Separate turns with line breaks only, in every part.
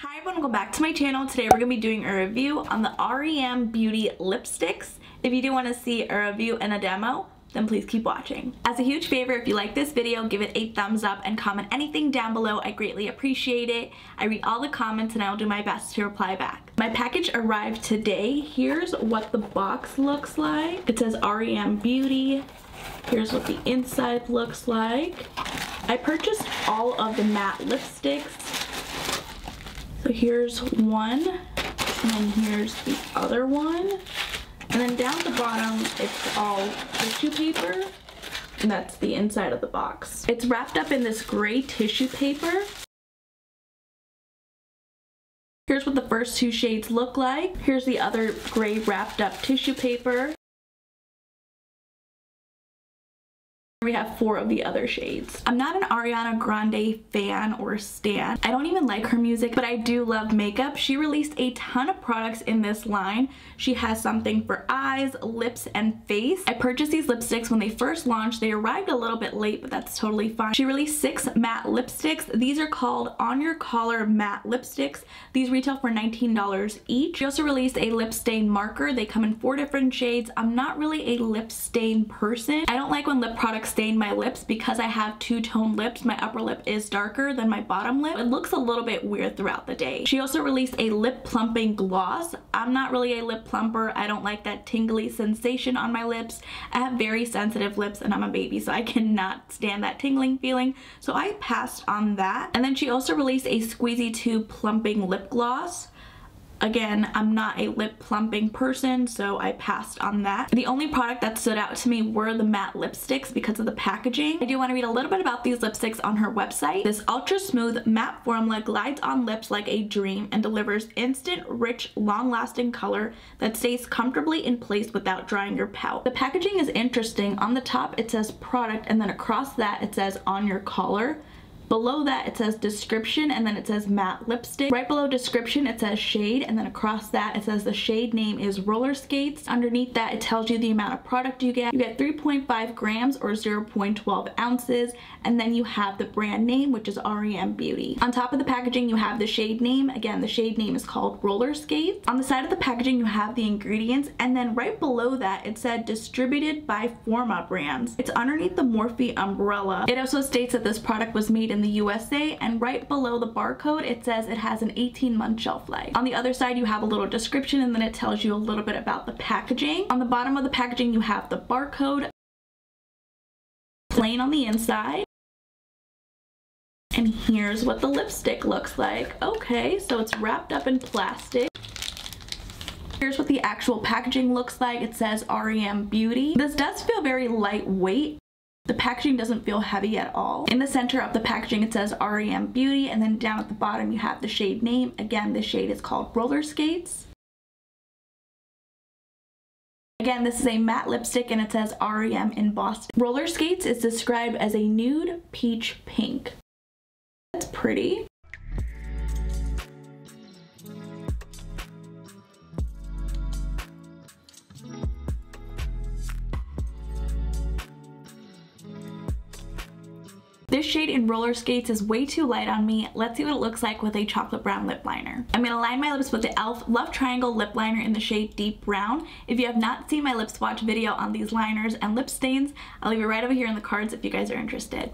Hi everyone, welcome back to my channel. Today we're going to be doing a review on the R.E.M beauty lipsticks. If you do want to see a review and a demo, then please keep watching. As a huge favor, if you like this video, give it a thumbs up and comment anything down below. I greatly appreciate it. I read all the comments and I'll do my best to reply back. My package arrived today. Here's what the box looks like. It says R.E.M beauty. Here's what the inside looks like. I purchased all of the matte lipsticks. So here's one, and then here's the other one. And then down at the bottom, it's all tissue paper, and that's the inside of the box. It's wrapped up in this gray tissue paper. Here's what the first two shades look like. Here's the other gray wrapped up tissue paper. We have 4 of the other shades. I'm not an Ariana Grande fan or stan. I don't even like her music, but I do love makeup. She released a ton of products in this line. She has something for eyes, lips, and face. I purchased these lipsticks when they first launched. They arrived a little bit late, but that's totally fine. She released 6 matte lipsticks. These are called On Your Collar matte lipsticks. These retail for $19 each. She also released a lip stain marker. They come in 4 different shades. I'm not really a lip stain person. I don't like when lip products stain my lips because I have two-tone lips. My upper lip is darker than my bottom lip. It looks a little bit weird throughout the day. She also released a lip plumping gloss. I'm not really a lip plumper. I don't like that tingly sensation on my lips. I have very sensitive lips and I'm a baby, so I cannot stand that tingling feeling. So I passed on that. And then she also released a squeezy tube plumping lip gloss. Again, I'm not a lip plumping person, so I passed on that. The only product that stood out to me were the matte lipsticks because of the packaging. I do want to read a little bit about these lipsticks on her website. This ultra smooth matte formula glides on lips like a dream and delivers instant, rich, long-lasting color that stays comfortably in place without drying your pout. The packaging is interesting. On the top it says product, and then across that it says On Your Collar. Below that it says description, and then it says matte lipstick. Right below description it says shade, and then across that it says the shade name is Roller Skates. Underneath that it tells you the amount of product you get. You get 3.5 grams or 0.12 ounces, and then you have the brand name, which is R.E.M Beauty. On top of the packaging you have the shade name. Again, the shade name is called Roller Skates. On the side of the packaging you have the ingredients, and then right below that it said distributed by Forma Brands. It's underneath the Morphe umbrella. It also states that this product was made in the USA, and right below the barcode it says it has an 18-month shelf life. On the other side you have a little description, and then it tells you a little bit about the packaging. On the bottom of the packaging you have the barcode, plain on the inside. And here's what the lipstick looks like. Okay, so it's wrapped up in plastic. Here's what the actual packaging looks like. It says R.E.M Beauty. This does feel very lightweight. The packaging doesn't feel heavy at all. In the center of the packaging it says R.E.M Beauty, and then down at the bottom you have the shade name. Again, the shade is called Roller Skates. Again, this is a matte lipstick and it says R.E.M embossed. Roller Skates is described as a nude peach pink. That's pretty. This shade in Roller Skates is way too light on me. Let's see what it looks like with a chocolate brown lip liner. I'm gonna line my lips with the e.l.f. Love Triangle lip liner in the shade Deep Brown. If you have not seen my lip swatch video on these liners and lip stains, I'll leave it right over here in the cards if you guys are interested.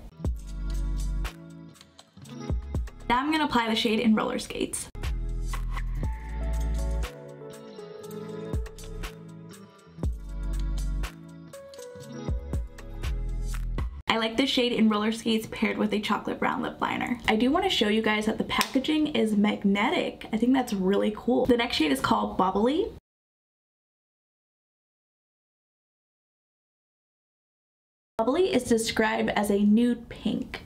Now I'm gonna apply the shade in Roller Skates. I like this shade in Roller Skates paired with a chocolate brown lip liner. I do want to show you guys that the packaging is magnetic. I think that's really cool. The next shade is called Bubbly. Bubbly is described as a nude pink.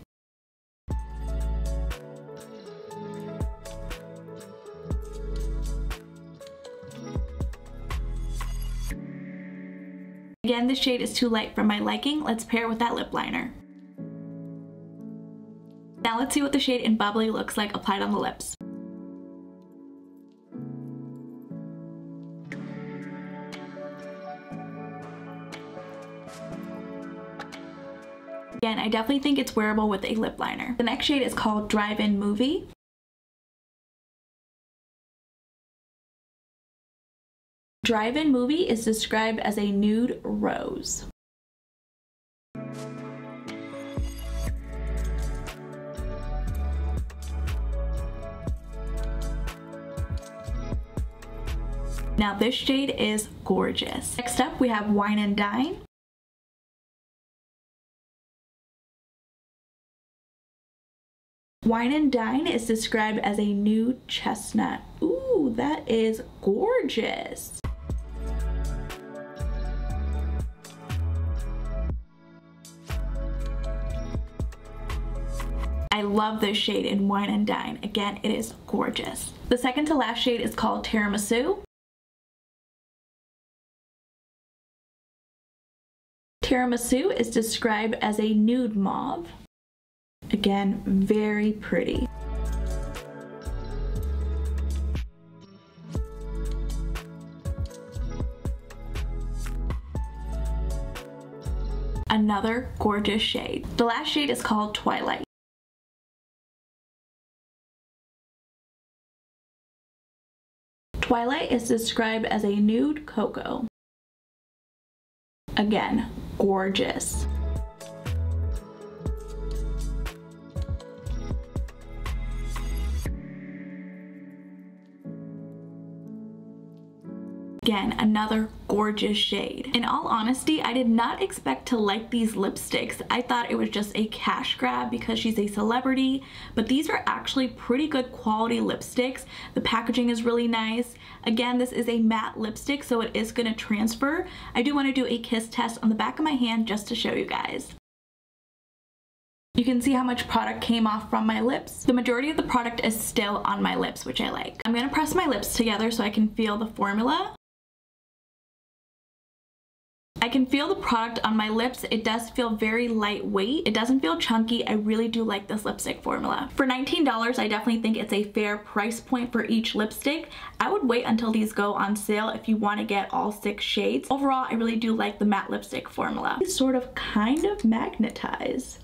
Again, this shade is too light for my liking. Let's pair it with that lip liner. Now let's see what the shade in Bubbly looks like applied on the lips. Again, I definitely think it's wearable with a lip liner. The next shade is called Drive-In Movie. Drive-in movie is described as a nude rose. Now this shade is gorgeous. Next up we have Wine and Dine. Wine and Dine is described as a nude chestnut. Ooh, that is gorgeous. I love this shade in Wine and Dine. Again, it is gorgeous. The second to last shade is called Tiramisu. Tiramisu is described as a nude mauve. Again, very pretty. Another gorgeous shade. The last shade is called Twilight. Twilight is described as a nude cocoa. Again, gorgeous. Again, another gorgeous shade. In all honesty, I did not expect to like these lipsticks. I thought it was just a cash grab because she's a celebrity, but these are actually pretty good quality lipsticks. The packaging is really nice. Again, this is a matte lipstick, so it is going to transfer. I do want to do a kiss test on the back of my hand just to show you guys. You can see how much product came off from my lips. The majority of the product is still on my lips, which I like. I'm going to press my lips together so I can feel the formula. I can feel the product on my lips. It does feel very lightweight. It doesn't feel chunky. I really do like this lipstick formula. For $19, I definitely think it's a fair price point for each lipstick. I would wait until these go on sale if you want to get all 6 shades. Overall, I really do like the matte lipstick formula. It's sort of kind of magnetized,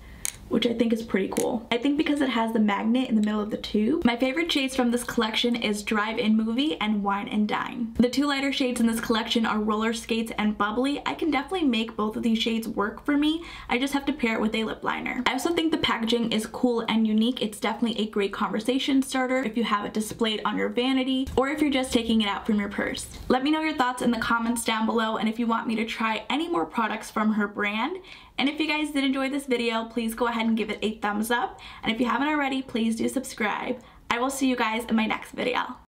which I think is pretty cool. I think because it has the magnet in the middle of the tube. My favorite shades from this collection is Drive-In Movie and Wine and Dine. The 2 lighter shades in this collection are Roller Skates and Bubbly. I can definitely make both of these shades work for me. I just have to pair it with a lip liner. I also think the packaging is cool and unique. It's definitely a great conversation starter if you have it displayed on your vanity or if you're just taking it out from your purse. Let me know your thoughts in the comments down below and if you want me to try any more products from her brand. And if you guys did enjoy this video, please go ahead and give it a thumbs up. And if you haven't already, please do subscribe. I will see you guys in my next video.